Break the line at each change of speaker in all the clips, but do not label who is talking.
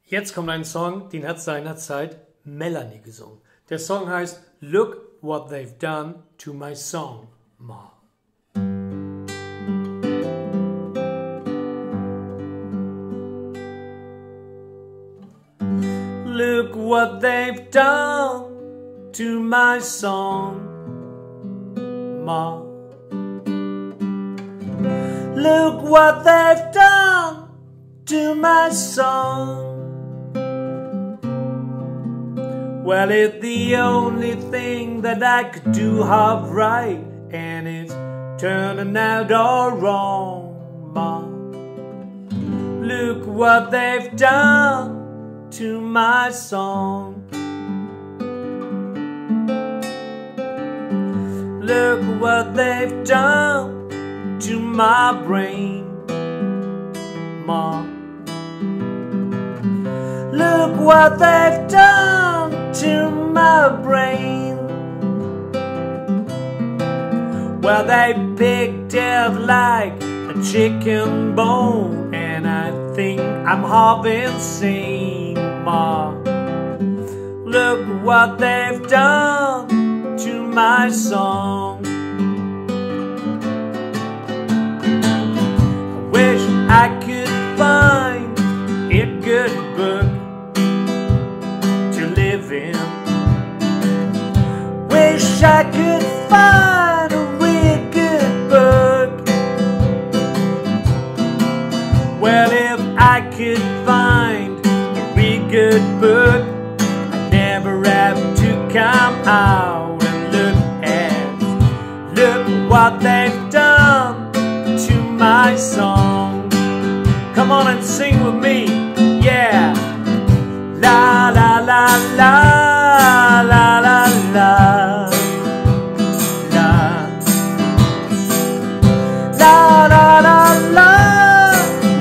Jetzt kommt ein Song, den hat seinerzeit Melanie gesungen. Der Song heißt Look What They've Done to My Song, Ma. Look what they've done to my song, Ma. Look what they've done to my song. Well, it's the only thing that I could do half right, and it's turning out all wrong, Ma. Look what they've done to my song. Look what they've done to my brain, Ma. Look what they've done to my brain. Well, they picked it like a chicken bone, and I think I'm half insane, Ma. Look what they've done to my song. I wish I could find a good book to live in. Wish I could find a real good book. Well, if I could find a real good book, I'd never have to come out and look what they've done to my song. Come on and sing with me, yeah. La la la la la la la. La la la la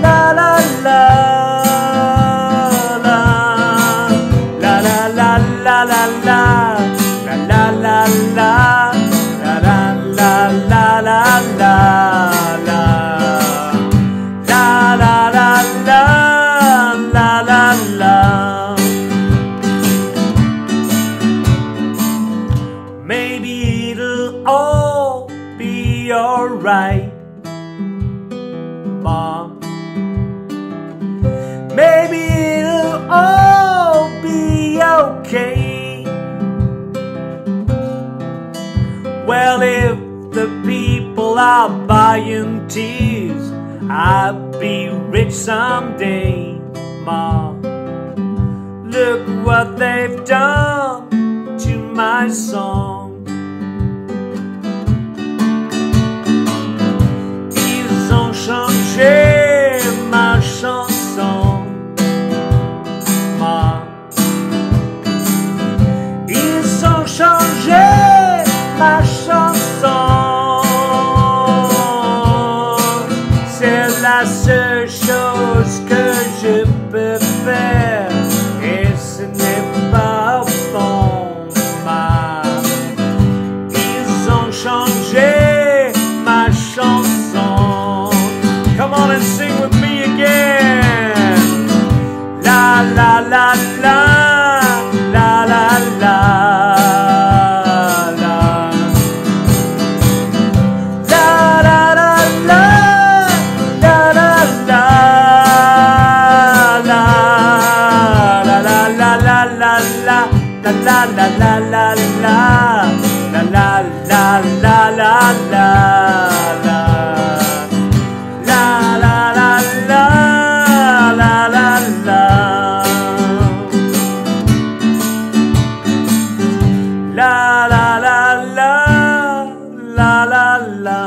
la la la. La la la la la la. La la la la. La la la la la la. Maybe it'll all be alright, Mom. Maybe it'll all be okay. Well, if the people are buying tears, I'll be rich someday, Ma. Look what they've done to my song. Ils ont changé ma chanson, Ma. Ils ont changé ma chanson. C'est la seule chose que je peux faire, et ce n'est pas bon, Ma. Ils ont changé ma chanson. Come on and sing with me again. La la la la la la la. La la la la la la la la la la la la la la la la la la la. La la la la la la la.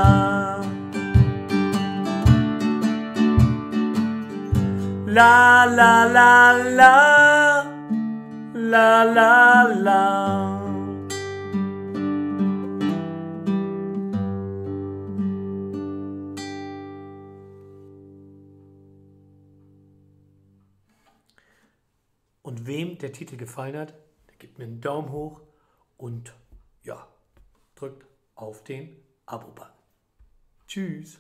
La la la la la la la. Und wem der Titel gefallen hat, der gibt mir einen Daumen hoch und ja, drückt auf den Abo-Button. Tschüss.